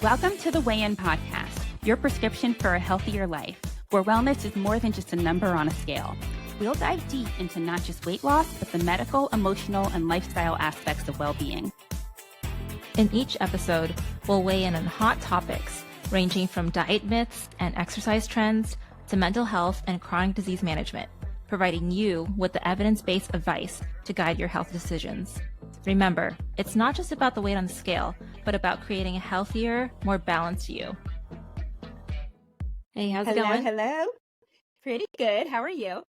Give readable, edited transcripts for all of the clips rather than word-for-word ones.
Welcome to the Weigh In Podcast, your prescription for a healthier life, where wellness is more than just a number on a scale. We'll dive deep into not just weight loss, but the medical, emotional, and lifestyle aspects of well-being. In each episode, we'll weigh in on hot topics ranging from diet myths and exercise trends to mental health and chronic disease management, providing you with the evidence-based advice to guide your health decisions. Remember, it's not just about the weight on the scale, but about creating a healthier, more balanced you. Hey, how's it going? Hello. Pretty good. How are you?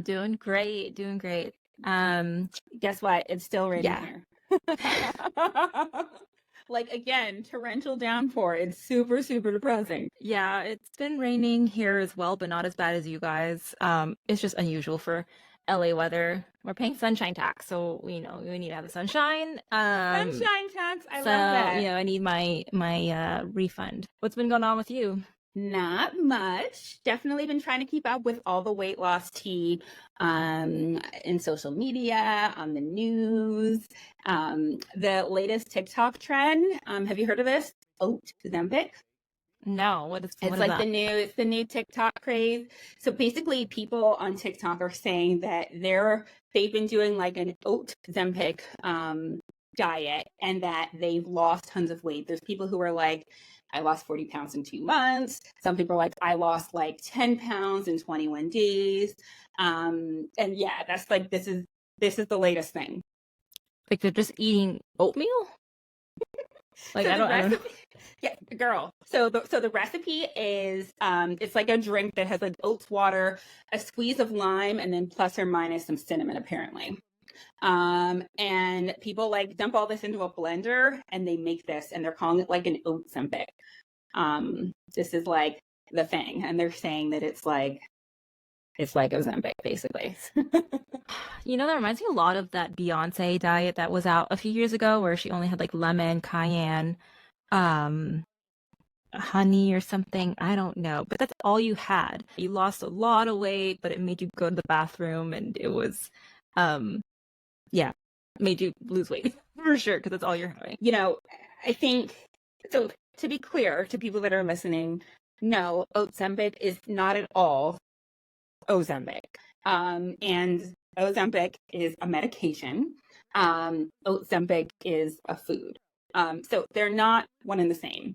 Doing great. Guess what? It's still raining Yeah. here. Like, again, torrential downpour. It's super, super depressing. Yeah, it's been raining here as well, but not as bad as you guys. It's just unusual for LA weather. We're paying sunshine tax, so we need to have the sunshine. Sunshine tax. I love So, that. I need my refund. What's been going on with you? Not much. Definitely been trying to keep up with all the weight loss tea in social media, on the news. The latest TikTok trend. Have you heard of this? Ozempic. No, what is It's like the new TikTok craze. So basically, people on TikTok are saying that they've been doing like an Ozempic diet and that they've lost tons of weight. There's people who are like, I lost 40 pounds in 2 months. Some people are like, I lost like 10 pounds in 21 days. And yeah, that's like, this is the latest thing. Like they're just eating oatmeal? Like So I don't know. Yeah, girl. So the recipe is it's like a drink that has like oats water, a squeeze of lime, and then plus or minus some cinnamon apparently. And people like dump all this into a blender and they make this and they're calling it like an Oatzempic. This is like the thing, and they're saying that it's like Ozempic basically. That reminds me a lot of that Beyonce diet that was out a few years ago where she only had like lemon, cayenne, honey or something. I don't know. But that's all you had. You lost a lot of weight, but it made you go to the bathroom and it was made you lose weight for sure because that's all you're having. I think so. To be clear to people that are listening, no, Ozempic is not at all Ozempic. And Ozempic is a medication. Ozempic is a food. So they're not one and the same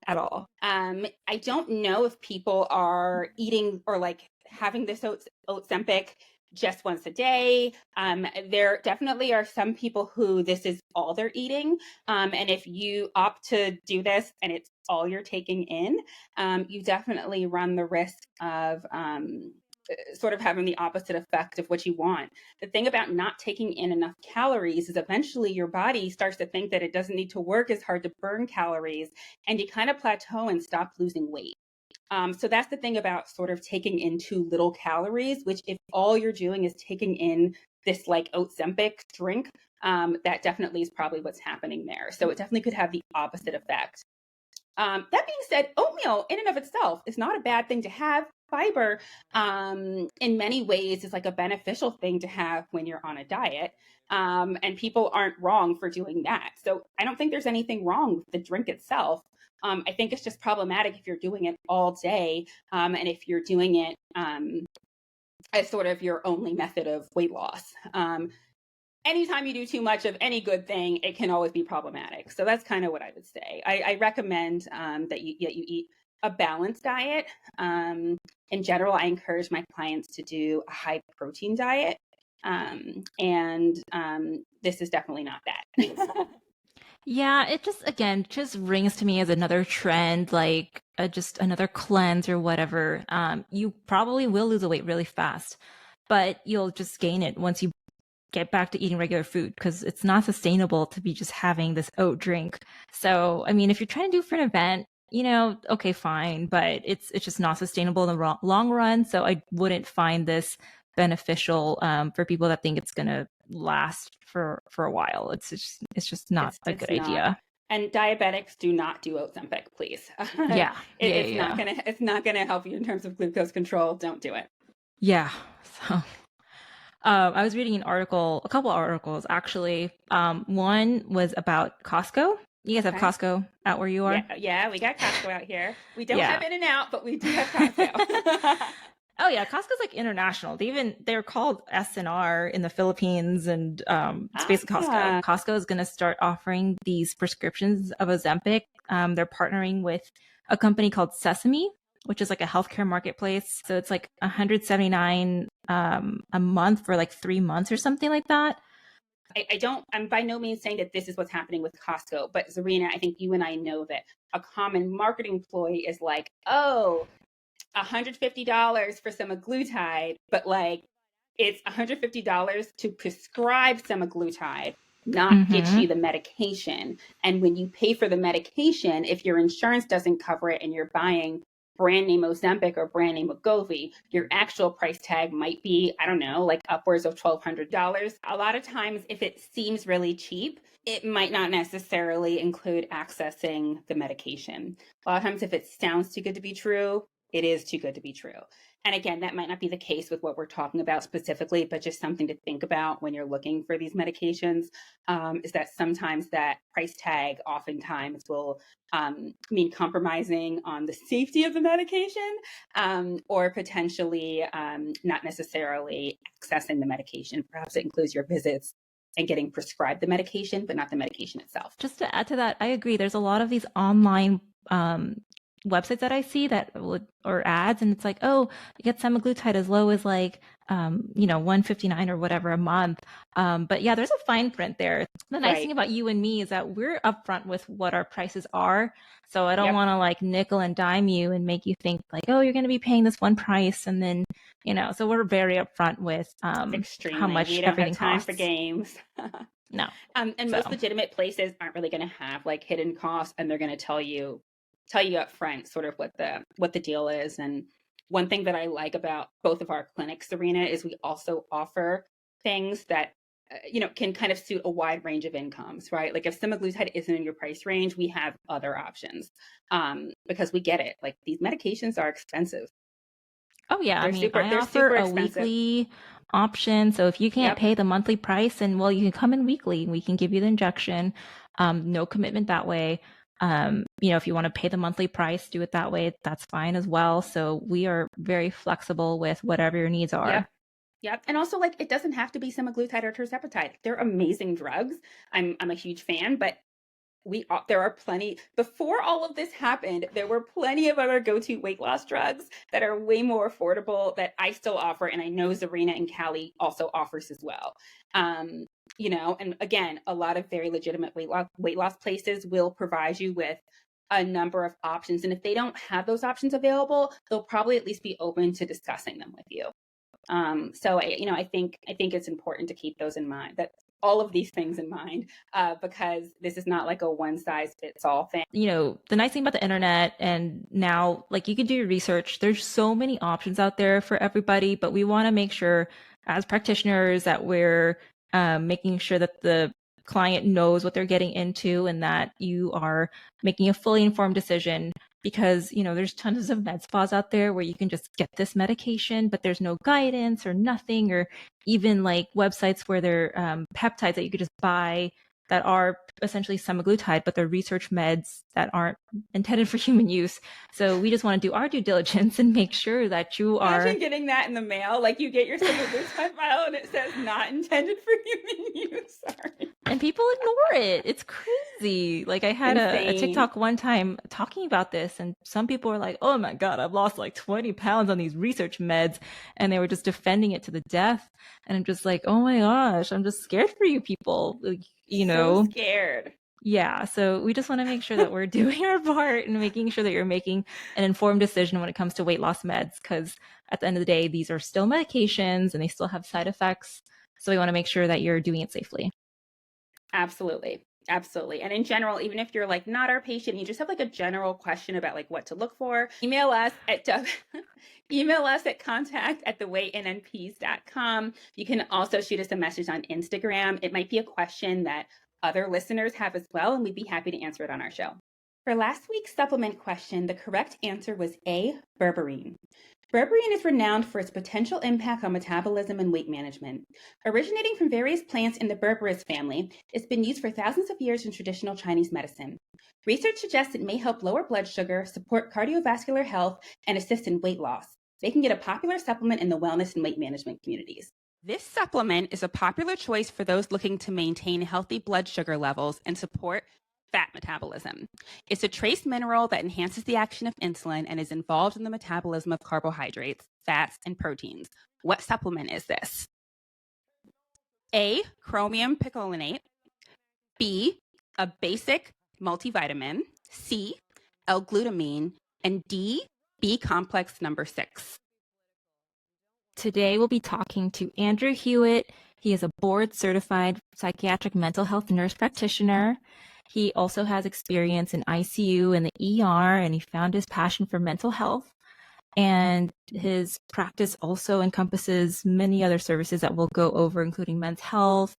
at all. I don't know if people are eating or like having this Ozempic just once a day. There definitely are some people who this is all they're eating. And if you opt to do this and it's all you're taking in, you definitely run the risk of sort of having the opposite effect of what you want. The thing about not taking in enough calories is eventually your body starts to think that it doesn't need to work as hard to burn calories, and you kind of plateau and stop losing weight. So that's the thing about sort of taking in too little calories, which if all you're doing is taking in this like Ozempic drink, that definitely is probably what's happening there. So it definitely could have the opposite effect. That being said, oatmeal in and of itself is not a bad thing to have. Fiber, in many ways, is like a beneficial thing to have when you're on a diet. And people aren't wrong for doing that. So I don't think there's anything wrong with the drink itself. I think it's just problematic if you're doing it all day, and if you're doing it as sort of your only method of weight loss. Anytime you do too much of any good thing, it can always be problematic. So that's kind of what I would say. I recommend that you eat a balanced diet. In general, I encourage my clients to do a high protein diet. And this is definitely not that. Yeah, it just rings to me as another trend, like just another cleanse or whatever. You probably will lose the weight really fast, but you'll just gain it once you get back to eating regular food because it's not sustainable to be just having this oat drink. So, I mean, if you're trying to do it for an event, okay, fine, but it's just not sustainable in the long run. So I wouldn't find this beneficial for people that think it's going to last for a while. It's just not a good idea. And diabetics do not do Ozempic, please. It's not gonna help you in terms of glucose control. Don't do it. Yeah. So I was reading a couple articles actually. One was about Costco. You guys have Okay. Costco out where you are? Yeah, we got Costco out here. We don't Yeah. have In-N-Out, but we do have Costco. Oh yeah, Costco's like international. They're called SNR in the Philippines, and it's basically Costco. Ah, Costco is going to start offering these prescriptions of Ozempic. They're partnering with a company called Sesame, which is like a healthcare marketplace. So it's like 179 a month for like 3 months or something like that. I'm by no means saying that this is what's happening with Costco, but Zarina, I think you and I know that a common marketing ploy is like, oh, $150 for semaglutide, but like it's $150 to prescribe semaglutide, not get Mm-hmm. you the medication. And when you pay for the medication, if your insurance doesn't cover it and you're buying brand name Ozempic or brand name Wegovy, your actual price tag might be, I don't know, like upwards of $1,200. A lot of times, if it seems really cheap, it might not necessarily include accessing the medication. A lot of times, if it sounds too good to be true, it is too good to be true. And again, that might not be the case with what we're talking about specifically, but just something to think about when you're looking for these medications, is that sometimes that price tag oftentimes will mean compromising on the safety of the medication, or potentially not necessarily accessing the medication. Perhaps it includes your visits and getting prescribed the medication, but not the medication itself. Just to add to that, I agree. There's a lot of these online websites that I see that would, or ads, and it's like, oh, you get semaglutide as low as like, 159 or whatever a month. But yeah, there's a fine print there. The nice Right. thing about you and me is that we're upfront with what our prices are. So I don't Yep. want to like nickel and dime you and make you think like, oh, you're going to be paying this one price, and then, so we're very upfront with how Extremely. much We don't have everything time for costs. games. No. And So most legitimate places aren't really going to have like hidden costs, and they're going to tell you up front sort of what the deal is. And one thing that I like about both of our clinics, Serena, is we also offer things that can kind of suit a wide range of incomes, right? Like if semaglutide isn't in your price range, we have other options, because we get it. Like these medications are expensive. oh yeah, I They're mean, super. I They're offer super a expensive. weekly option. So if you can't Yep. pay the monthly price, and well, you can come in weekly. We can give you the injection. No commitment that way. If you want to pay the monthly price, do it that way. That's fine as well. So we are very flexible with whatever your needs are. Yep. Yep. And also, like, it doesn't have to be semaglutide or tirzepatide. They're amazing drugs. I'm a huge fan, but there are plenty. Before all of this happened, there were plenty of other go-to weight loss drugs that are way more affordable that I still offer, and I know Zarina and Callie also offers as well. And again, a lot of very legitimate weight loss places will provide you with a number of options, and if they don't have those options available, they'll probably at least be open to discussing them with you. So I think it's important to keep those in mind, that all of these things in mind, because this is not like a one size fits all thing. The nice thing about the internet, and now like you can do your research, there's so many options out there for everybody, but we want to make sure as practitioners that we're making sure that the client knows what they're getting into and that you are making a fully informed decision, because there's tons of med spas out there where you can just get this medication but there's no guidance or nothing, or even like websites where they're peptides that you could just buy that are essentially semaglutide, but they're research meds that aren't intended for human use. So we just want to do our due diligence and make sure that you are. Imagine getting that in the mail, like you get your semaglutide file and it says not intended for human use. Sorry. And people ignore it. It's crazy. Like I had a Insane. TikTok one time talking about this, and some people were like, "Oh my god, I've lost like 20 pounds on these research meds," and they were just defending it to the death. And I'm just like, "Oh my gosh, I'm just scared for you people." Like, So scared. Yeah, so we just want to make sure that we're doing our part and making sure that you're making an informed decision when it comes to weight loss meds, because at the end of the day, these are still medications and they still have side effects. So we want to make sure that you're doing it safely. Absolutely. Absolutely. And in general, even if you're like not our patient, you just have like a general question about like what to look for, email us at contact@theweightinnps.com. You can also shoot us a message on Instagram. It might be a question that other listeners have as well, and we'd be happy to answer it on our show. For last week's supplement question, the correct answer was A, berberine. Berberine is renowned for its potential impact on metabolism and weight management. Originating from various plants in the berberis family, it's been used for thousands of years in traditional Chinese medicine. Research suggests it may help lower blood sugar, support cardiovascular health, and assist in weight loss, making it a popular supplement in the wellness and weight management communities. This supplement is a popular choice for those looking to maintain healthy blood sugar levels and support fat metabolism. It's a trace mineral that enhances the action of insulin and is involved in the metabolism of carbohydrates, fats, and proteins. What supplement is this? A, chromium picolinate. B, a basic multivitamin. C, L-glutamine. And D, B complex number 6. Today we'll be talking to Andrew Hewitt. He is a board-certified psychiatric mental health nurse practitioner. He also has experience in ICU and the ER, and he found his passion for mental health. And his practice also encompasses many other services that we'll go over, including men's health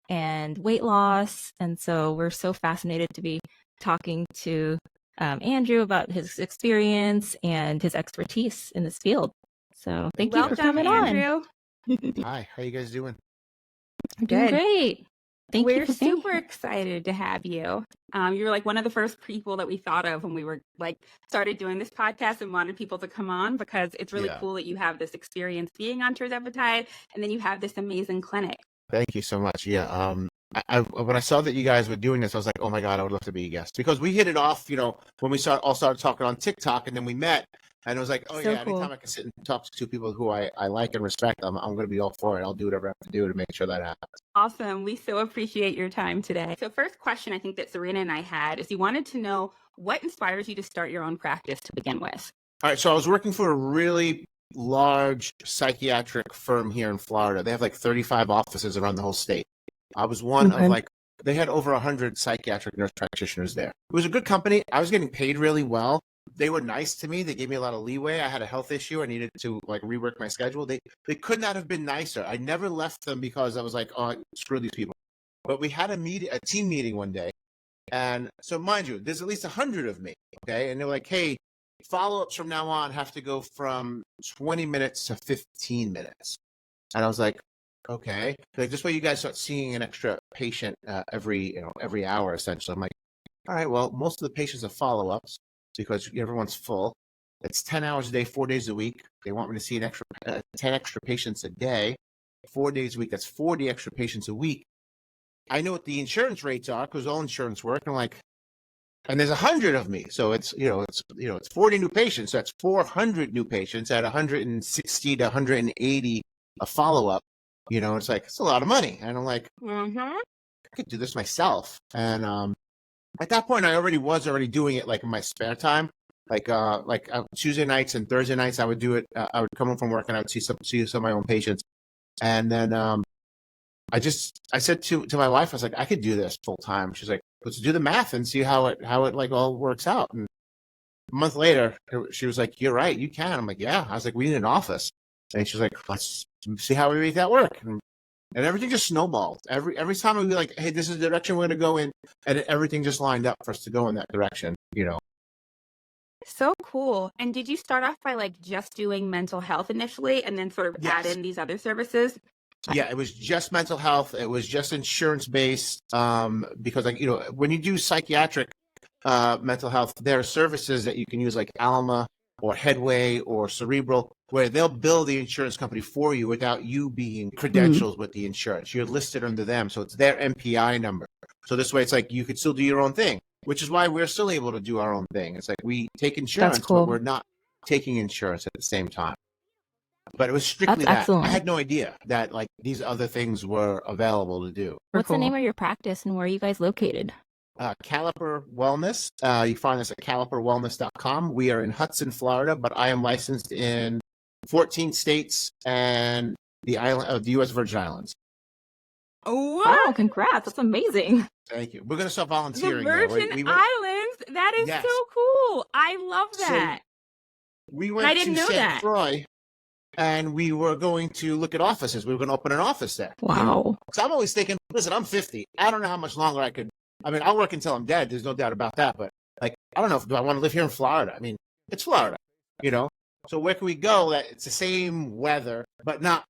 and weight loss. And so we're so fascinated to be talking to Andrew about his experience and his expertise in this field. So thank you for coming Andrew. on. Hi, how you guys doing? I'm doing great. Thank you We're for being super here. excited to have you. You were like one of the first people that we thought of when we were like started doing this podcast and wanted people to come on, because it's really cool that you have this experience being on Tirzepatide and then you have this amazing clinic. Thank you so much. Yeah. I when I saw that you guys were doing this, I was like, oh my God, I would love to be a guest, because we hit it off, when we all started talking on TikTok, and then we met, and it was like, oh So yeah, cool. anytime I can sit and talk to people who I like and respect, I'm going to be all for it. I'll do whatever I have to do to make sure that happens. Awesome. We so appreciate your time today. So first question I think that Serena and I had is you wanted to know what inspires you to start your own practice to begin with. All right, so I was working for a really large psychiatric firm here in Florida. They have like 35 offices around the whole state. I was one of they had over 100 psychiatric nurse practitioners there. It was a good company. I was getting paid really well. They were nice to me. They gave me a lot of leeway. I had a health issue. I needed to rework my schedule. They could not have been nicer. I never left them because I was like, oh, screw these people. But we had a team meeting one day. And so mind you, there's at least 100 of me. Okay. And they're like, hey, follow-ups from now on have to go from 20 minutes to 15 minutes. And I was like, okay. Like, this way you guys start seeing an extra patient every hour, essentially. I'm like, all right, well, most of the patients are follow-ups because everyone's full. It's 10 hours a day, 4 days a week. They want me to see an extra 10 extra patients a day, 4 days a week. That's 40 extra patients a week. I know what the insurance rates are because all insurance work. And I'm like, and there's 100 of me. So it's 40 new patients. So that's 400 new patients at 160 to 180 a follow-up. It's like, it's a lot of money. And I'm like, I could do this myself. And at that point, I was already doing it like in my spare time. Like Tuesday nights and Thursday nights, I would do it. I would come home from work and I would see some of my own patients. And then I said to my wife, I was like, I could do this full time. She's like, let's do the math and see how it like all works out. And a month later, she was like, you're right, you can. I'm like, yeah. I was like, we need an office. And she was like, let's see how we make that work. And everything just snowballed. Every time we'd be like, hey, this is the direction we're going to go in. And everything just lined up for us to go in that direction, So cool. And did you start off by just doing mental health initially and then sort of add in these other services? Yeah, it was just mental health. It was just insurance based. Because when you do psychiatric mental health, there are services that you can use like Alma or Headway or Cerebral, where they'll bill the insurance company for you without you being credentials with the insurance. You're listed under them. So it's their MPI number. So this way it's like you could still do your own thing, which is why we're still able to do our own thing. It's like we take insurance, but we're not taking insurance at the same time. But it was strictly that. Excellent. I had no idea that these other things were available to do. What's the name of your practice and where are you guys located? Caliper Wellness. You find us at caliperwellness.com. We are in Hudson, Florida, but I am licensed in 14 states and the U.S. Virgin Islands. Oh, wow, congrats. That's amazing. Thank you. We're going to start volunteering. The Virgin Islands? That is so cool. I love that. So we went to St. Croix, and we were going to look at offices. We were going to open an office there. Wow. So I'm always thinking, listen, I'm 50. I don't know how much longer I could. I mean, I'll work until I'm dead. There's no doubt about that. But I don't know, do I want to live here in Florida? I mean, it's Florida, you know? So where can we go that it's the same weather, but not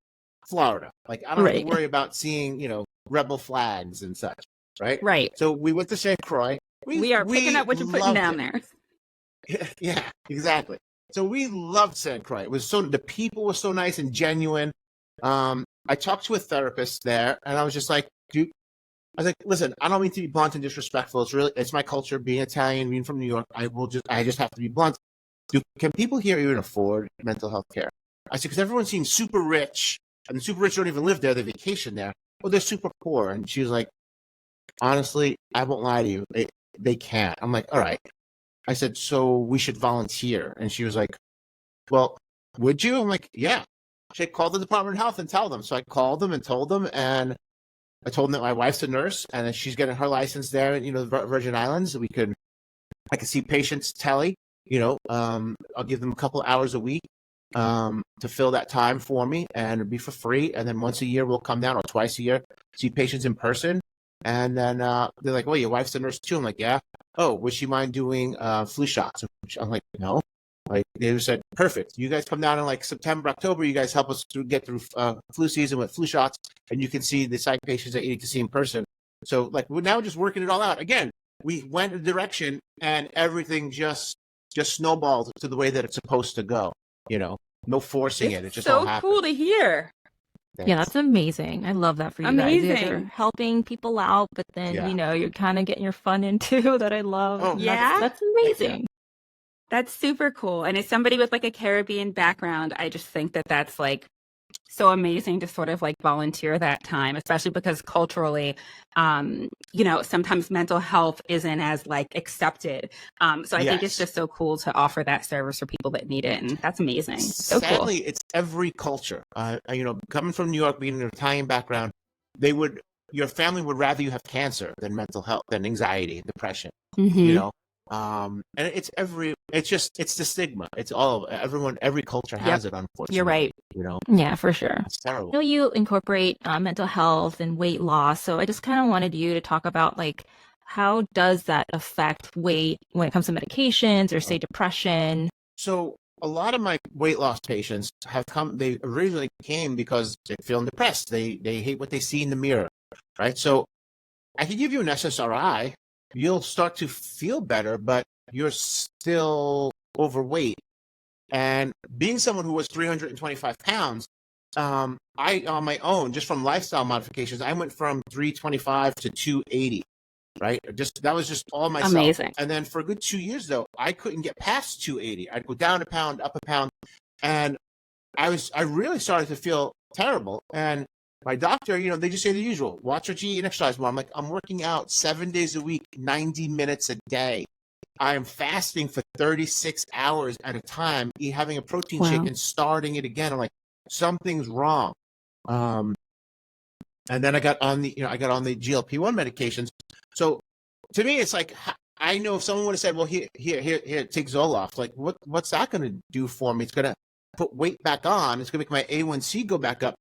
Florida? Like, I don't have to worry about seeing, you know, rebel flags and such, right? Right. So we went to St. Croix. We are picking up what you're putting down there. Yeah, exactly. So we loved St. Croix. It was the people were so nice and genuine. I talked to a therapist there, and I was just like, dude, I was like, listen, I don't mean to be blunt and disrespectful. It's my culture, being Italian, being from New York. I just have to be blunt. Can people here even afford mental health care? I said, because everyone seems super rich, and the super rich don't even live there. They vacation there. Well, they're super poor. And she was like, honestly, I won't lie to you. They can't. I'm like, all right. I said, so we should volunteer. And she was like, well, would you? I'm like, yeah. She said, call the Department of Health and tell them. So I called them and told them, and I told them that my wife's a nurse and that she's getting her license there in, you know, the Virgin Islands. I could see patients tele, you know, I'll give them a couple of hours a week to fill that time for me, and it'd be for free. And then once a year we'll come down, or twice a year, see patients in person. And then they're like, well, your wife's a nurse too. I'm like, yeah. Oh, would she mind doing flu shots? I'm like, no. Like, they said, perfect. You guys come down in like September, October. You guys help us get through flu season with flu shots, and you can see the psych patients that you need to see in person. So like, we're now just working it all out. Again, we went a direction, and everything just snowballed to the way that it's supposed to go. You know, no forcing it. It just all happened. So cool to hear. Thanks. Yeah, that's amazing. I love that for you guys. You guys are helping people out, but then, you know, you're kind of getting your fun into that I love. Oh, yeah. That's amazing. That's super cool. And as somebody with like a Caribbean background, I just think that that's like so amazing to sort of like volunteer that time, especially because culturally, you know, sometimes mental health isn't as like accepted. So I think it's just so cool to offer that service for people that need it. And that's amazing. So Sadly, cool. it's every culture. You know, coming from New York, being an Italian background, your family would rather you have cancer than mental health, than anxiety, depression, you know? And it's the stigma. It's every culture has it, unfortunately. You're right. You know? Yeah, for sure. It's terrible. I know you incorporate mental health and weight loss, so I just kind of wanted you to talk about like, how does that affect weight when it comes to medications or say depression? So a lot of my weight loss patients they originally came because they're feeling depressed. They hate what they see in the mirror, right? So I can give you an SSRI. You'll start to feel better, but you're still overweight. And being someone who was 325 pounds, I, on my own, just from lifestyle modifications, I went from 325 to 280, right? That was just all myself. Amazing. And then for a good 2 years, though, I couldn't get past 280. I'd go down a pound, up a pound. And I really started to feel terrible. And my doctor, you know, they just say the usual, watch what you eat and exercise more. I'm like, I'm working out 7 days a week, 90 minutes a day. I am fasting for 36 hours at a time, having a protein shake and starting it again. I'm like, something's wrong. And then I got on the GLP-1 medications. So to me, it's like, I know if someone would have said, well, here, take Zoloft. Like, what's that going to do for me? It's going to put weight back on. It's going to make my A1C go back up.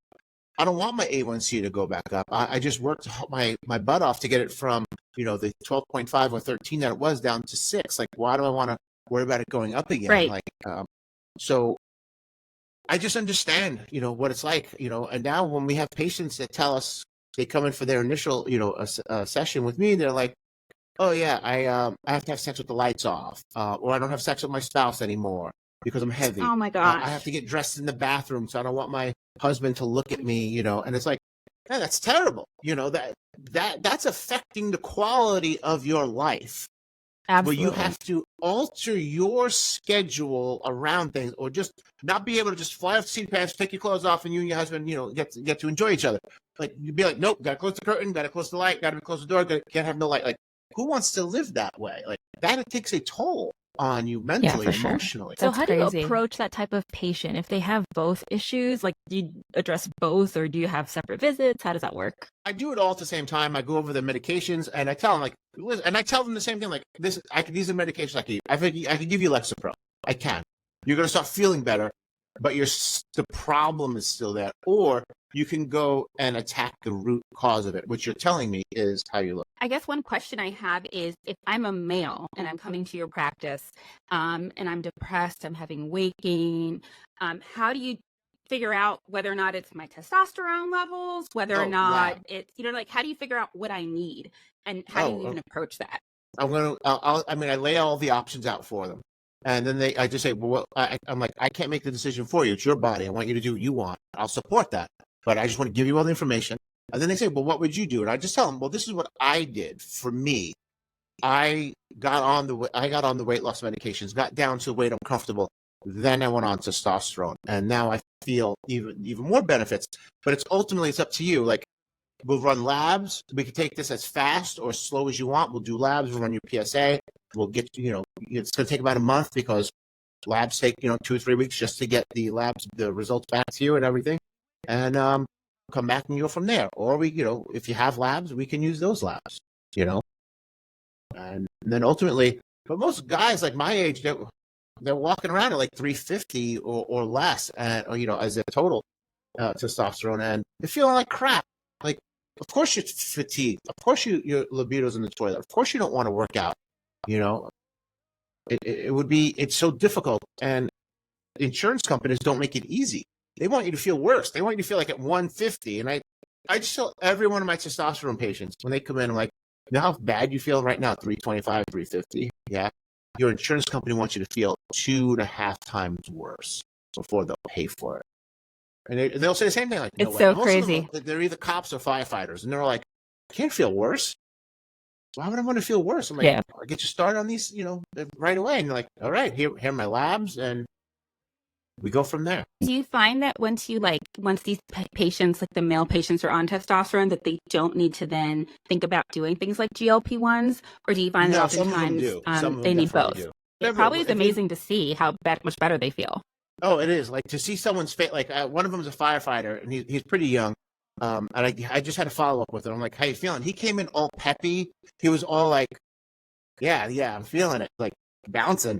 I don't want my A1C to go back up. I just worked my butt off to get it from, you know, the 12.5 or 13 that it was down to 6. Like, why do I want to worry about it going up again? Right. Like, so I just understand, you know, what it's like, you know, and now when we have patients that tell us they come in for their initial, you know, session with me, they're like, oh yeah, I have to have sex with the lights off, or I don't have sex with my spouse anymore because I'm heavy. Oh my gosh. I have to get dressed in the bathroom, so I don't want my husband to look at me, you know. And it's like, yeah, that's terrible. You know, that's affecting the quality of your life. Absolutely. Where you have to alter your schedule around things, or just not be able to just fly off the seat of pants, take your clothes off, and you and your husband, you know, get to enjoy each other. Like, you'd be like, nope, gotta close the curtain, gotta close the light, gotta close the door, can't have no light. Like, who wants to live that way? Like, that, it takes a toll on you mentally, emotionally. So That's how crazy. do you approach that type of patient if they have both issues? Like, do you address both, or do you have separate visits? How does that work? I do it all at the same time. I go over the medications, and I tell them, like, listen, and I tell them the same thing. Like, these are medications I can use. I can give you Lexapro. I can. You're going to start feeling better, but the problem is still there. Or you can go and attack the root cause of it, which you're telling me is how you look. I guess one question I have is, if I'm a male and I'm coming to your practice, and I'm depressed, I'm having weight gain, how do you figure out whether or not it's my testosterone levels, whether or not it's, like, how do you figure out what I need, and how do you even approach that? I lay all the options out for them. And then I just say, well, I'm like, I can't make the decision for you. It's your body. I want you to do what you want. I'll support that. But I just want to give you all the information. And then they say, well, what would you do? And I just tell them, well, this is what I did. For me, I got on the weight loss medications, got down to the weight I'm comfortable. Then I went on testosterone. And now I feel even more benefits. But it's up to you. Like, we'll run labs. We can take this as fast or slow as you want. We'll do labs. We'll run your PSA. We'll get, it's going to take about a month because labs take, 2 or 3 weeks just to get the results back to you and everything. And come back and go from there. Or we, if you have labs, we can use those labs, And then ultimately, but most guys like my age, they're walking around at like 350 or less, as their total testosterone, and they're feeling like crap. Like, of course you're fatigued. Of course your libido's in the toilet. Of course you don't want to work out. It's so difficult, and insurance companies don't make it easy. They want you to feel worse. They want you to feel like at 150. And I just tell every one of my testosterone patients when they come in, I'm like, you know how bad you feel right now? 325, 350. Yeah. Your insurance company wants you to feel 2.5 times worse before they'll pay for it. And they'll say the same thing. Like, it's so crazy. They're either cops or firefighters. And they're like, I can't feel worse. Why would I want to feel worse? I'm like, I'll get you started on these, right away. And they're like, all right, here are my labs. And we go from there. Do you find that once these patients, like the male patients, are on testosterone, that they don't need to then think about doing things like GLP-1s? Or do you find that oftentimes they need both? It probably is amazing to see how much better they feel. Oh, it is. Like, to see someone's face, like one of them is a firefighter, and he's pretty young. And I just had a follow-up with him. I'm like, how you feeling? He came in all peppy. He was all like, yeah, I'm feeling it. Like, bouncing,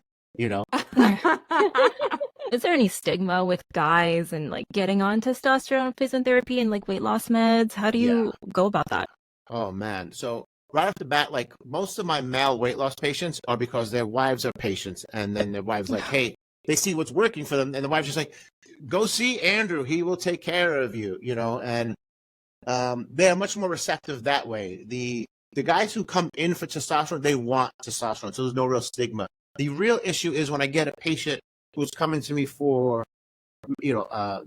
Is there any stigma with guys and like getting on testosterone replacement therapy and like weight loss meds? How do you go about that? Oh, man. So right off the bat, like, most of my male weight loss patients are because their wives are patients. And then their wives like, hey, they see what's working for them. And the wife's just like, go see Andrew. He will take care of you, and they're much more receptive that way. The guys who come in for testosterone, they want testosterone. So there's no real stigma. The real issue is when I get a patient who's coming to me for,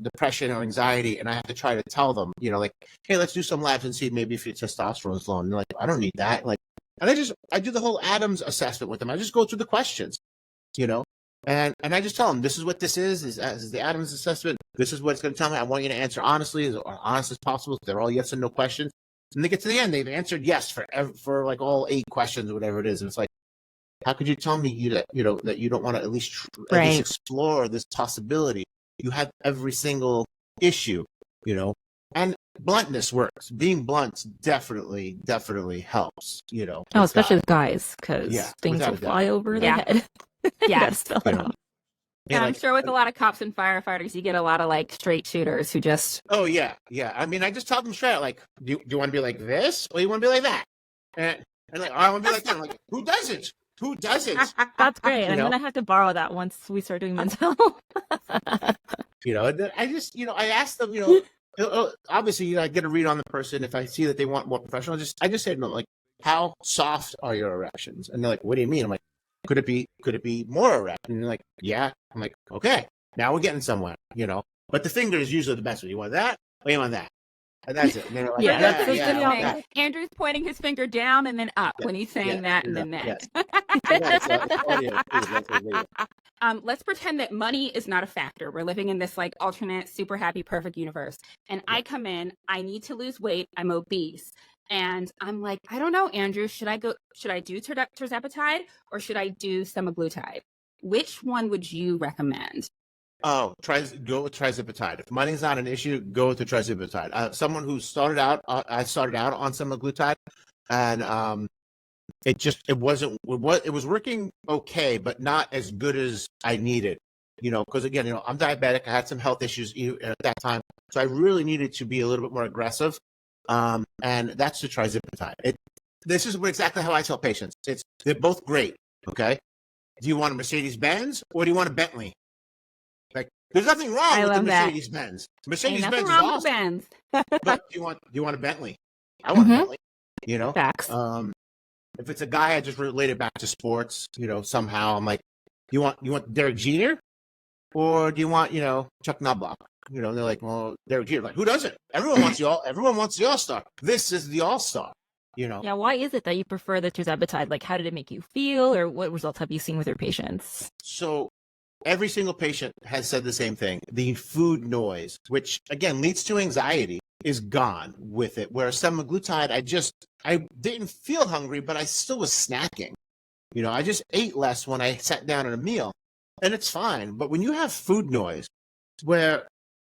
depression or anxiety, and I have to try to tell them, like, hey, let's do some labs and see maybe if your testosterone is low. And they're like, I don't need that. Like, and I do the whole Adams assessment with them. I just go through the questions, and I just tell them, this is what this is the Adams assessment. This is what it's going to tell me. I want you to answer honestly, as honest as possible. They're all yes and no questions. And they get to the end, they've answered yes for like all 8 questions or whatever it is. And it's like, how could you tell me that you don't want to at least explore this possibility? You have every single issue, and bluntness works. Being blunt definitely helps, Oh, especially with guys, because things will fly over their head. Yes. And I'm sure with a lot of cops and firefighters, you get a lot of like straight shooters who just. Oh, yeah. I mean, I just tell them straight, like, do you want to be like this or you want to be like that? And like, I want to be like that. I'm like, who doesn't? Who doesn't? That's great. I'm going to have to borrow that once we start doing mental health. I just, I ask them, obviously, I get a read on the person. If I see that they want more professional, I just say to them, like, how soft are your erections? And they're like, what do you mean? I'm like, could it be more erect? And they're like, yeah. I'm like, okay, now we're getting somewhere, But the finger is usually the best one. You want that or you want that? And that's it. And they're like, yeah. Andrew's pointing his finger down and then up when he's saying that and then that. Let's pretend that money is not a factor. We're living in this like alternate, super happy, perfect universe. And I come in, I need to lose weight. I'm obese. And I'm like, I don't know, Andrew, should I do Tirzepatide or should I do Semaglutide? Which one would you recommend? Oh, go with Tirzepatide. If money's not an issue, go with the Tirzepatide. Someone who started out, I started out on Semaglutide, and it was working okay, but not as good as I needed. Because again, I'm diabetic. I had some health issues at that time. So I really needed to be a little bit more aggressive. And that's the Tirzepatide. This is exactly how I tell patients. They're both great. Okay. Do you want a Mercedes-Benz or do you want a Bentley? Like, there's nothing wrong with the Mercedes-Benz. Mercedes-Benz is awesome. But do you want a Bentley? I want a Bentley. You know? Facts. If it's a guy, I just relate it back to sports. You know, somehow I'm like, you want Derek Jeter, or do you want Chuck Knobloch? You know, they're like, well, Derek Jeter. Like, who doesn't? Everyone wants the All-Star. This is the All-Star. You know. Yeah. Why is it that you prefer the Tirzepatide? Like, how did it make you feel, or what results have you seen with your patients? So, every single patient has said the same thing. The food noise, which again leads to anxiety, is gone with it. Whereas semaglutide, I didn't feel hungry, but I still was snacking. You know, I just ate less when I sat down at a meal, and it's fine. But when you have food noise, where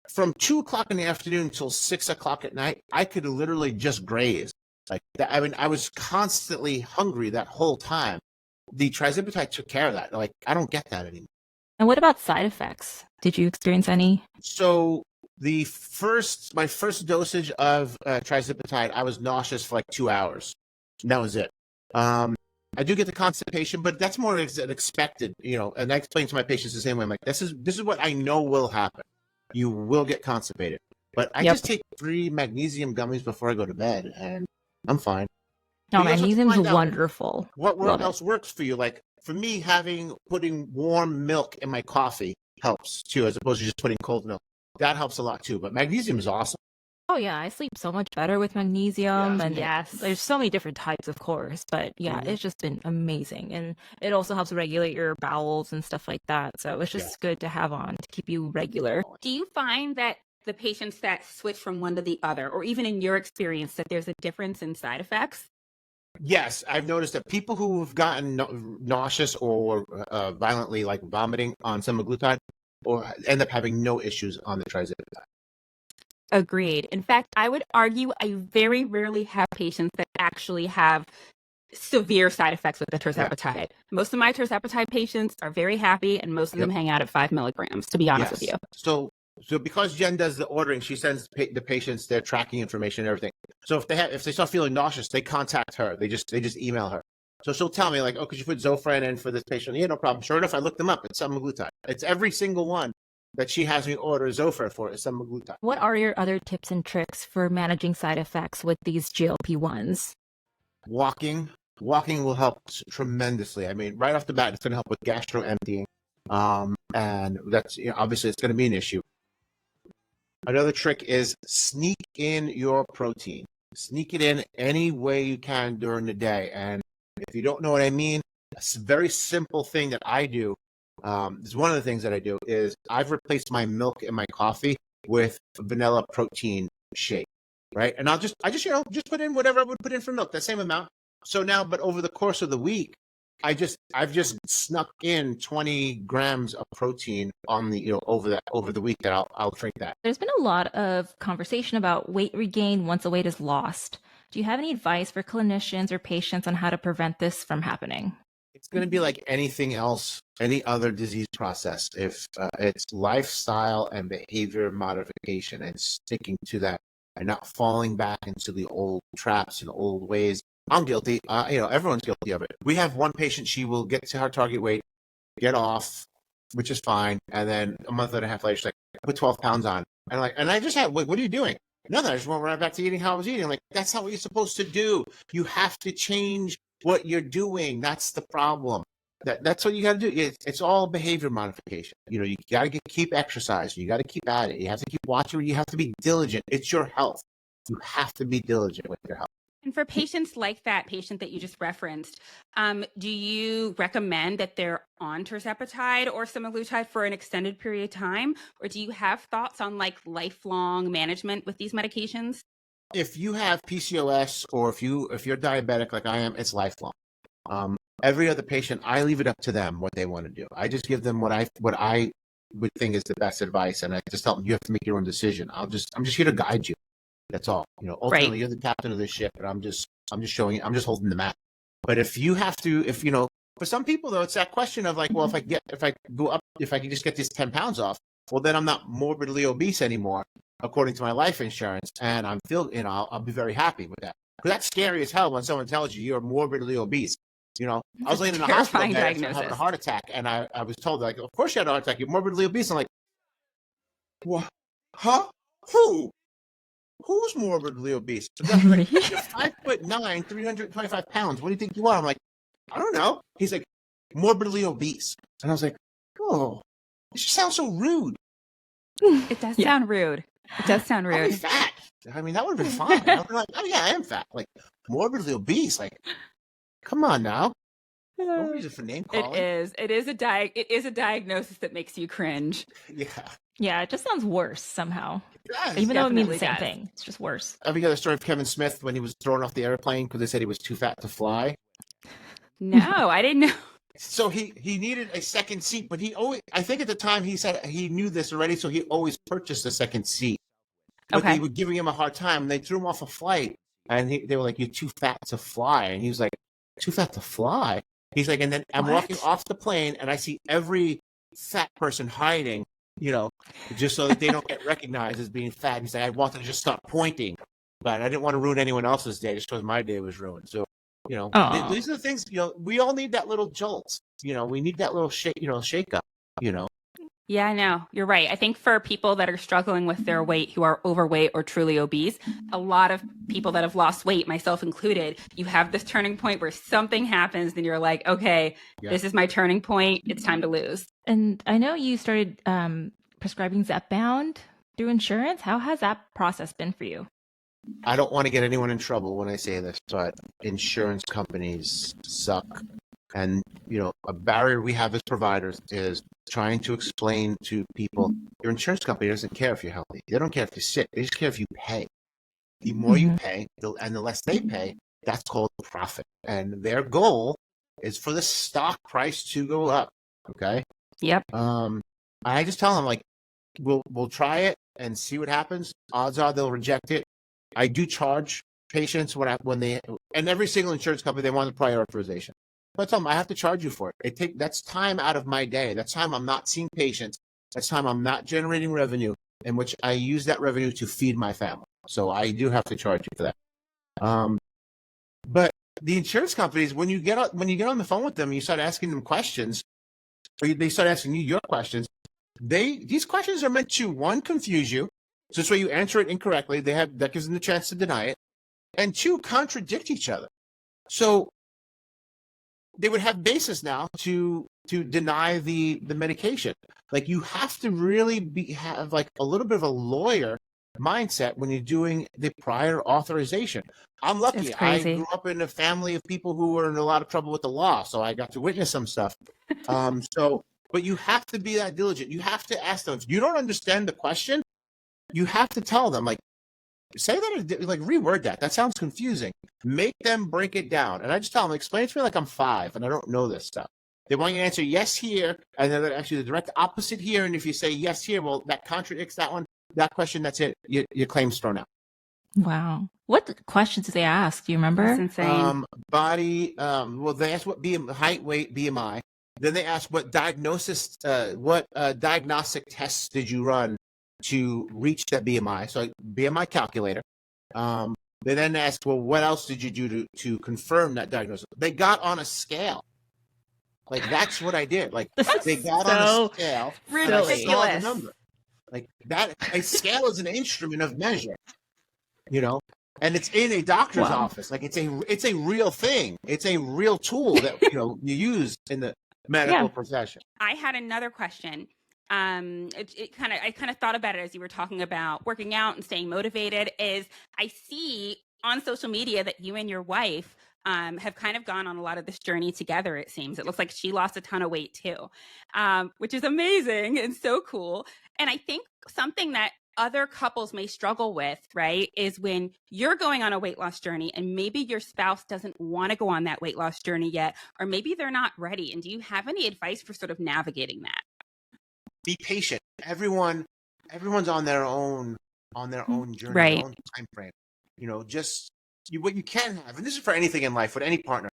from 2:00 in the afternoon till 6:00 at night, I could literally just graze like that. I mean, I was constantly hungry that whole time. The Tirzepatide took care of that. Like, I don't get that anymore. And what about side effects? Did you experience any? So my first dosage of Tirzepatide, I was nauseous for like 2 hours. And that was it. I do get the constipation, but that's more expected, and I explain to my patients the same way. I'm like, this is what I know will happen. You will get constipated. But I just take 3 magnesium gummies before I go to bed, and I'm fine. No, magnesium's wonderful. What else works for you? Like, for me, putting warm milk in my coffee helps too, as opposed to just putting cold milk. That helps a lot too. But magnesium is awesome. Oh yeah, I sleep so much better with magnesium, and yes, there's so many different types, of course. But yeah, it's just been amazing, and it also helps regulate your bowels and stuff like that. So it's just good to have on to keep you regular. Do you find that the patients that switch from one to the other, or even in your experience, that there's a difference in side effects? Yes, I've noticed that people who have gotten nauseous or violently like vomiting on semaglutide or end up having no issues on the Tirzepatide. Agreed. In fact, I would argue I very rarely have patients that actually have severe side effects with the Tirzepatide. Yeah. Most of my Tirzepatide patients are very happy, and most of them hang out at 5 milligrams, to be honest with you. So because Jen does the ordering, she sends the patients their tracking information and everything. So if they start feeling nauseous, they contact her. They just email her. So she'll tell me like, oh, could you put Zofran in for this patient? Yeah, no problem. Sure enough, I looked them up. It's semaglutide. It's every single one that she has me order Zofran for is semaglutide. What are your other tips and tricks for managing side effects with these GLP-1s? Walking will help tremendously. I mean, right off the bat, it's going to help with gastro emptying. And that's obviously it's going to be an issue. Another trick is sneak in your protein. Sneak it in any way you can during the day. And if you don't know what I mean, a very simple thing that I do, is one of the things that I do is I've replaced my milk in my coffee with vanilla protein shake, right? And I just put in whatever I would put in for milk, that same amount. So now, but over the course of the week, I've just snuck in 20 grams of protein on the over the week that I'll drink that. There's been a lot of conversation about weight regain once the weight is lost. Do you have any advice for clinicians or patients on how to prevent this from happening? It's going to be like anything else, any other disease process. If it's lifestyle and behavior modification and sticking to that and not falling back into the old traps and old ways. I'm guilty. Everyone's guilty of it. We have one patient, she will get to her target weight, get off, which is fine. And then a month and a half later, she's like, I put 12 pounds on. And I just had, what are you doing? Nothing. I just went right back to eating how I was eating. Like, that's not what you're supposed to do. You have to change what you're doing. That's the problem. That's what you got to do. It's all behavior modification. You got to keep exercising. You got to keep at it. You have to keep watching. You have to be diligent. It's your health. You have to be diligent with your health. And for patients like that patient that you just referenced, do you recommend that they're on Tirzepatide or semaglutide for an extended period of time? Or do you have thoughts on like lifelong management with these medications? If you have PCOS or if you're diabetic like I am, it's lifelong. Every other patient, I leave it up to them what they want to do. I just give them what I would think is the best advice, and I just tell them you have to make your own decision. I'm just here to guide you. That's all. Ultimately, You're the captain of this ship, and I'm just showing you. I'm just holding the map. But if you have to, for some people though, it's that question of like, well, if I can just get these 10 pounds off, well, then I'm not morbidly obese anymore. according to my life insurance, and I'll be very happy with that. Because that's scary as hell when someone tells you you're morbidly obese. I was laying in the hospital bed after having a heart attack, and I was told, like, of course you had a heart attack. You're morbidly obese. I'm like, what? Huh? Who? Who's morbidly obese? The doctor's like, you're 5'9", 325 pounds. What do you think you are? I'm like, I don't know. He's like, morbidly obese. And I was like, oh, this just sounds so rude. It does sound rude. It does sound rude. I'm fat. I mean, that would have been fine. I was like, oh yeah, I am fat. Like, morbidly obese. Like, come on now. Don't use it for name calling. It is a diagnosis that makes you cringe. Yeah. Yeah, it just sounds worse somehow. Yes, Even though it means the definitely same does. thing. It's just worse. Have you got the story of Kevin Smith when he was thrown off the airplane because they said he was too fat to fly? No, I didn't know. So he needed a second seat, but I think at the time he said he knew this already, so he always purchased a second seat. But they were giving him a hard time, and they threw him off a flight, and they were like, "You're too fat to fly," and he was like, "Too fat to fly?" He's like, and then I'm walking off the plane, and I see every fat person hiding, just so that they don't get recognized as being fat. He's like, I wanted to just start pointing, but I didn't want to ruin anyone else's day, just because my day was ruined. So, these are the things, we all need that little jolt. We need that little shake up, Yeah, no, you're right. I think for people that are struggling with their weight, who are overweight or truly obese, a lot of people that have lost weight, myself included, you have this turning point where something happens and you're like, okay, this is my turning point. It's time to lose. And I know you started prescribing Zepbound through insurance. How has that process been for you? I don't want to get anyone in trouble when I say this, but insurance companies suck. And, a barrier we have as providers is trying to explain to people, your insurance company doesn't care if you're healthy. They don't care if you're sick. They just care if you pay. The more you pay and the less they pay, that's called profit. And their goal is for the stock price to go up. Okay. Yep. I just tell them, like, we'll try it and see what happens. Odds are they'll reject it. I do charge patients and every single insurance company, they want a prior authorization. But I tell them, I have to charge you for it. That's time out of my day. That's time I'm not seeing patients. That's time I'm not generating revenue, in which I use that revenue to feed my family. So I do have to charge you for that. But the insurance companies, when you get on the phone with them, you start asking them questions, or they start asking you your questions. These questions are meant to, one, confuse you. So this way you answer it incorrectly. That gives them the chance to deny it, and two, contradict each other. So they would have basis now to deny the medication. Like, you have to really have like a little bit of a lawyer mindset when you're doing the prior authorization. I'm lucky. I grew up in a family of people who were in a lot of trouble with the law, so I got to witness some stuff. But you have to be that diligent. You have to ask them. If you don't understand the question, you have to tell them, like, say that, like, reword that. That sounds confusing. Make them break it down. And I just tell them, explain it to me like I'm 5 and I don't know this stuff. They want you to answer yes here, and then actually the direct opposite here. And if you say yes here, well, that contradicts that one. That question, that's it. Your claim's thrown out. Wow. What questions did they ask? Do you remember? That's insane. Body, they asked what height, weight, BMI. Then they asked what diagnostic tests did you run to reach that BMI? So BMI calculator. They then asked, well, what else did you do to confirm that diagnosis? They got on a scale. Like, that's what I did. Like, they got on a scale. Ridiculous. And I saw the number. Like, that, a scale is an instrument of measure, and it's in a doctor's office. Like, it's a real thing. It's a real tool that, you use in the medical profession. I had another question. I kind of thought about it as you were talking about working out and staying motivated. Is I see on social media that you and your wife have kind of gone on a lot of this journey together. It seems it looks like she lost a ton of weight too, which is amazing and so cool. And I think something that other couples may struggle with, right, is when you're going on a weight loss journey and maybe your spouse doesn't want to go on that weight loss journey yet, or maybe they're not ready. And do you have any advice for sort of navigating that? Be patient. Everyone's on their own journey, right. their own time frame. What you can have, and this is for anything in life with any partner.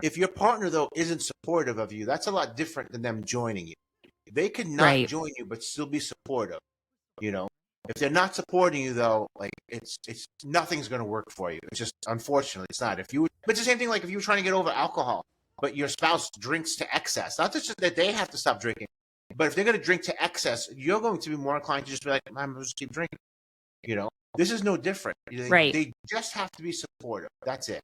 If your partner, though, isn't supportive of you, that's a lot different than them joining you. They could not join you, but still be supportive. If they're not supporting you though, like it's nothing's going to work for you. It's just, unfortunately, it's not. But it's the same thing. Like if you were trying to get over alcohol, but your spouse drinks to excess, not just that they have to stop drinking, but if they're going to drink to excess, you're going to be more inclined to just be like, I'm going to keep drinking. This is no different. Right. They just have to be supportive. That's it.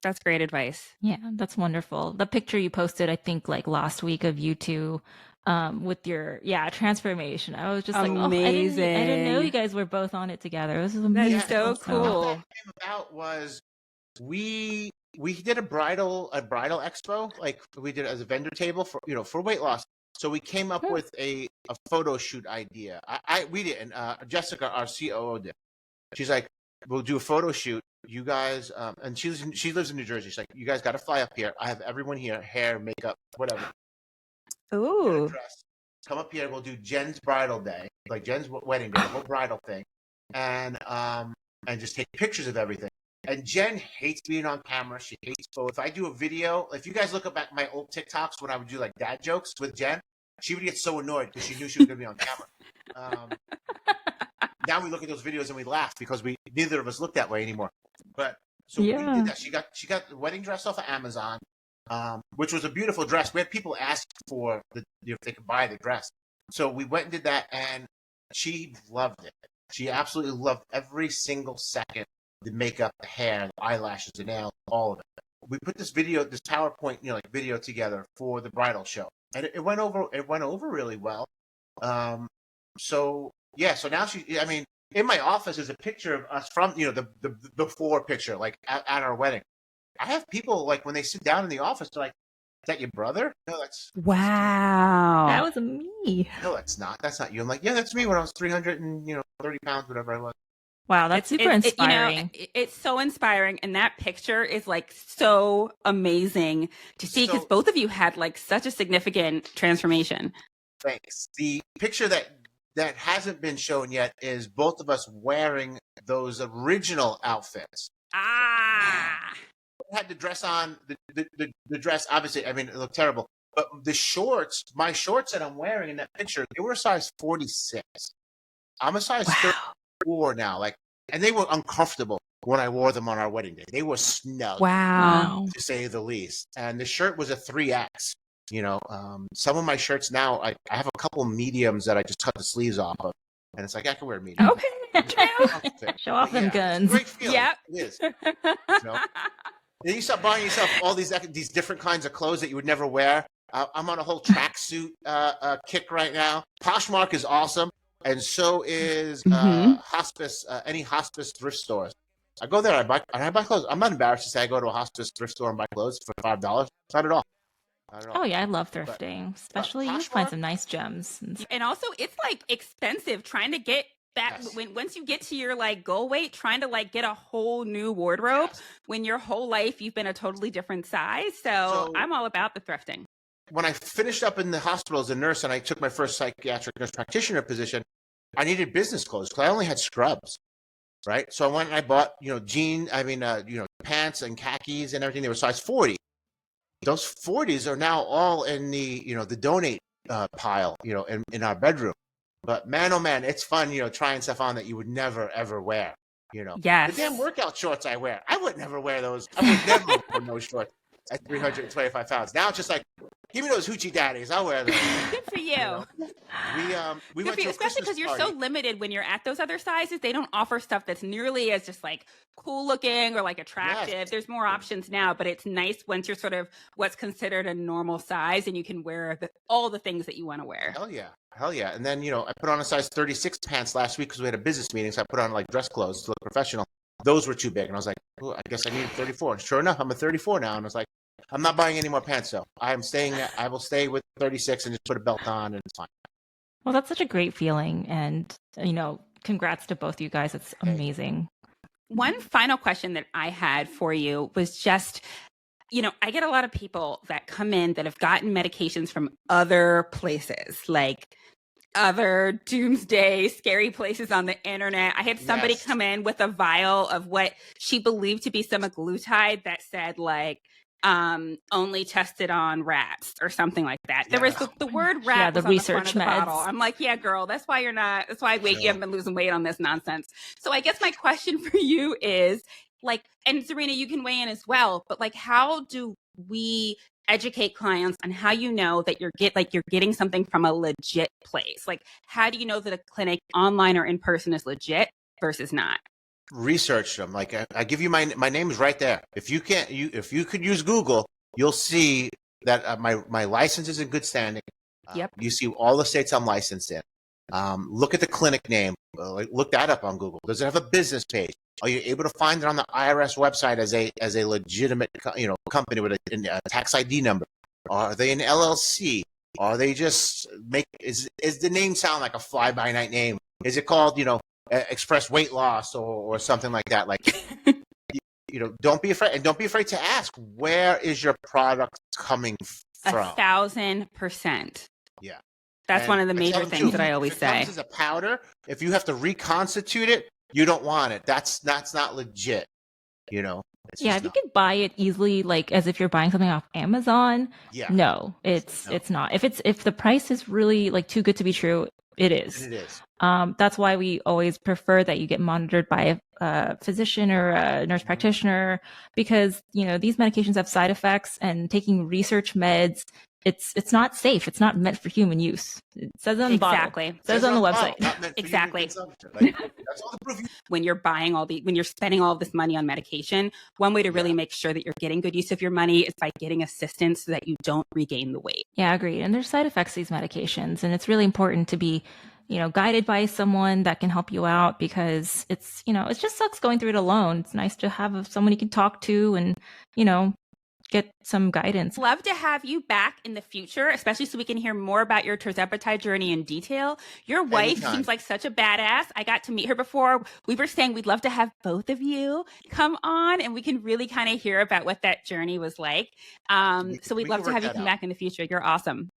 That's great advice. Yeah, that's wonderful. The picture you posted, I think, like last week of you two with your transformation. I was just like, oh, I didn't know you guys were both on it together. This is amazing. That's so cool. What that came about was we did a bridal expo, like we did as a vendor table for weight loss. So we came up with a photo shoot idea. We didn't. Jessica, our COO, did. She's like, we'll do a photo shoot. You guys, and she lives in New Jersey. She's like, you guys got to fly up here. I have everyone here, hair, makeup, whatever. Ooh. Come up here. We'll do Jen's bridal day, like Jen's wedding day, the whole bridal thing, and just take pictures of everything. And Jen hates being on camera. She hates. So if I do a video, if you guys look up at my old TikToks when I would do like dad jokes with Jen, she would get so annoyed because she knew she was going to be on camera. Now we look at those videos and we laugh because neither of us look that way anymore. But so we did that. She got the wedding dress off of Amazon, which was a beautiful dress. We had people ask for if they could buy the dress. So we went and did that, and she loved it. She absolutely loved every single second. The makeup, the hair, the eyelashes, the nails, all of it. We put this PowerPoint, video together for the bridal show, and it went over. It went over really well. So now in my office is a picture of us from the before picture, like at our wedding. I have people like when they sit down in the office, they're like, "Is that your brother?" No, that's wow. That was me. No, that's not. That's not you. I'm like, yeah, that's me when I was 330 pounds, whatever I was. Wow, that's super inspiring. It's so inspiring, and that picture is like so amazing to see because both of you had like such a significant transformation. Thanks. The picture that hasn't been shown yet is both of us wearing those original outfits. I had the dress on, the dress, obviously, I mean, it looked terrible. But the shorts, my shorts that I'm wearing in that picture, they were a size 46. I'm a size 34 now. And they were uncomfortable when I wore them on our wedding day. They were snug. Wow. To say the least. And the shirt was a 3X. Some of my shirts now, I have a couple mediums that I just cut the sleeves off of, and it's like I can wear medium. Okay, show off them guns. Great feeling. Yep. It is. Then you start buying yourself all these different kinds of clothes that you would never wear. I'm on a whole tracksuit kick right now. Poshmark is awesome, and so is hospice. Any hospice thrift stores. I go there. I buy clothes. I'm not embarrassed to say I go to a hospice thrift store and buy clothes for $5. Not at all. Oh yeah, I love thrifting, especially you find some nice gems. And also, it's like expensive trying to get back once you get to your like goal weight, trying to like get a whole new wardrobe when your whole life you've been a totally different size. So I'm all about the thrifting. When I finished up in the hospital as a nurse and I took my first psychiatric nurse practitioner position, I needed business clothes because I only had scrubs. Right, so I went and I bought pants and khakis and everything. They were size 40. Those 40s are now all in the donate pile, in our bedroom. But man, oh man, it's fun, trying stuff on that you would never ever wear. Yes. The damn workout shorts I wear, I would never wear those. I would never wear those shorts at 325 pounds. Now it's just like, give me those hoochie daddies. I'll wear them. Good for you. We went to especially because you're so limited when you're at those other sizes. They don't offer stuff that's nearly as just like cool looking or like attractive. Yes. There's more options now, but it's nice once you're sort of what's considered a normal size and you can wear all the things that you want to wear. Hell yeah. And then, I put on a size 36 pants last week because we had a business meeting. So I put on like dress clothes to look professional. Those were too big. And I was like, I guess I needed 34. And sure enough, I'm a 34 now. And I was like, I'm not buying any more pants though. I will stay with 36 and just put a belt on and it's fine. Well, that's such a great feeling. And, congrats to both you guys. It's amazing. One final question that I had for you was just, I get a lot of people that come in that have gotten medications from other places, like other doomsday scary places on the internet. I had somebody come in with a vial of what she believed to be semaglutide that said like only tested on rats or something like that. There was the word rat the was on research the front of the meds. bottle. I'm like, yeah, girl, that's why you haven't been losing weight on this nonsense. So I guess my question for you is like, and Serena, you can weigh in as well, but like, how do we educate clients on how you know that you're getting something from a legit place? Like, how do you know that a clinic online or in person is legit versus not? Research them. Like I give you my name is right there. If you could use Google, you'll see that my license is in good standing. Yep. You see all the states I'm licensed in. Look at the clinic name. Look that up on Google. Does it have a business page? Are you able to find it on the IRS website as a legitimate company with a tax ID number? Are they an LLC? Are they just is the name sound like a fly by night name? Is it called Express Weight Loss or something like that? Like don't be afraid, and don't be afraid to ask, where is your product coming from? 1,000%. Yeah. That's one of the major things that I always say. If it comes as a powder, if you have to reconstitute it, you don't want it. That's not legit. If you can buy it easily, like as if you're buying something off Amazon. Yeah. No, it's not. If the price is really like too good to be true, it is. It is. That's why we always prefer that you get monitored by a physician or a nurse practitioner, because these medications have side effects, and taking research meds, it's not safe. It's not meant for human use. It says on the bottle. It says on the website. Exactly. That's all the proof. When you're when you're spending all of this money on medication, one way to really make sure that you're getting good use of your money is by getting assistance so that you don't regain the weight. Yeah, agreed. And there's side effects to these medications, and it's really important to be guided by someone that can help you out, because it's, it just sucks going through it alone. It's nice to have someone you can talk to and, get some guidance. Love to have you back in the future, especially so we can hear more about your Tirzepatide journey in detail. Your wife seems like such a badass. I got to meet her before. We were saying we'd love to have both of you come on, and we can really kind of hear about what that journey was like. So we'd love to have you come back in the future. You're awesome.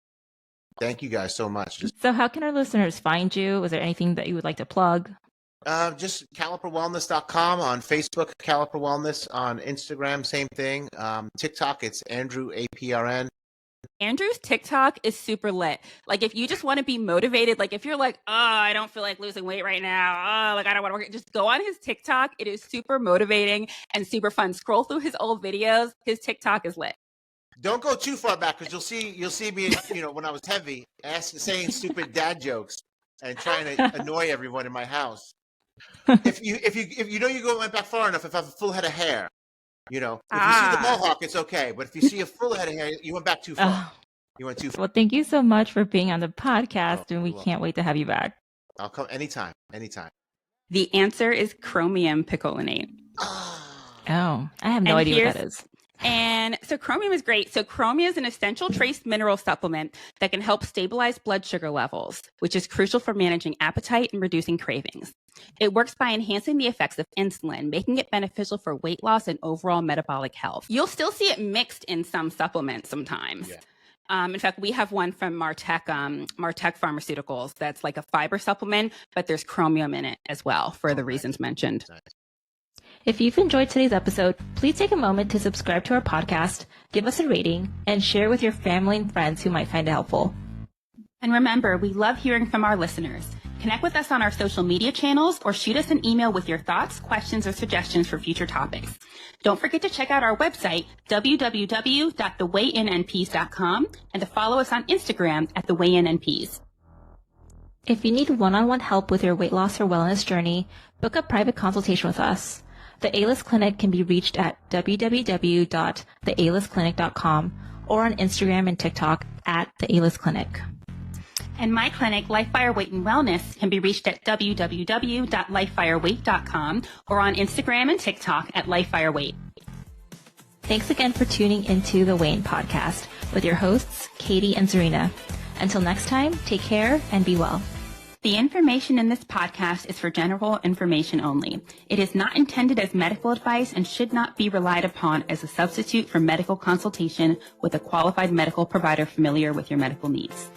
Thank you guys so much. So how can our listeners find you? Was there anything that you would like to plug? Just caliperwellness.com, on Facebook, Caliper Wellness, on Instagram, same thing. TikTok, it's Andrew APRN. Andrew's TikTok is super lit. Like, if you just want to be motivated, like if you're like, oh, I don't feel like losing weight right now, oh, like I don't want to work, just go on his TikTok. It is super motivating and super fun. Scroll through his old videos. His TikTok is lit. Don't go too far back, because you'll see me, when I was heavy, saying stupid dad jokes and trying to annoy everyone in my house. If you went back far enough, if I have a full head of hair, if you see the mohawk, it's okay. But if you see a full head of hair, you went back too far. You went too far. Well, thank you so much for being on the podcast, and we can't wait to have you back. I'll come anytime. The answer is chromium picolinate. Oh, I have no idea what that is. And so chromium is great. So chromium is an essential trace mineral supplement that can help stabilize blood sugar levels, which is crucial for managing appetite and reducing cravings. It works by enhancing the effects of insulin, making it beneficial for weight loss and overall metabolic health. You'll still see it mixed in some supplements sometimes. Yeah. In fact, we have one from Martech Pharmaceuticals that's like a fiber supplement, but there's chromium in it as well for the reasons mentioned. If you've enjoyed today's episode, please take a moment to subscribe to our podcast, give us a rating, and share with your family and friends who might find it helpful. And remember, we love hearing from our listeners. Connect with us on our social media channels or shoot us an email with your thoughts, questions, or suggestions for future topics. Don't forget to check out our website, www.thewayinNPs.com, and to follow us on Instagram at thewayinNPs. If you need one-on-one help with your weight loss or wellness journey, book a private consultation with us. The A-List Clinic can be reached at www.thealistclinic.com or on Instagram and TikTok at The A-List Clinic. And my clinic, Lifefire Weight and Wellness, can be reached at www.lifefireweight.com or on Instagram and TikTok at LifefireWeight. Thanks again for tuning into the Wayne Podcast with your hosts, Katie and Serena. Until next time, take care and be well. The information in this podcast is for general information only. It is not intended as medical advice and should not be relied upon as a substitute for medical consultation with a qualified medical provider familiar with your medical needs.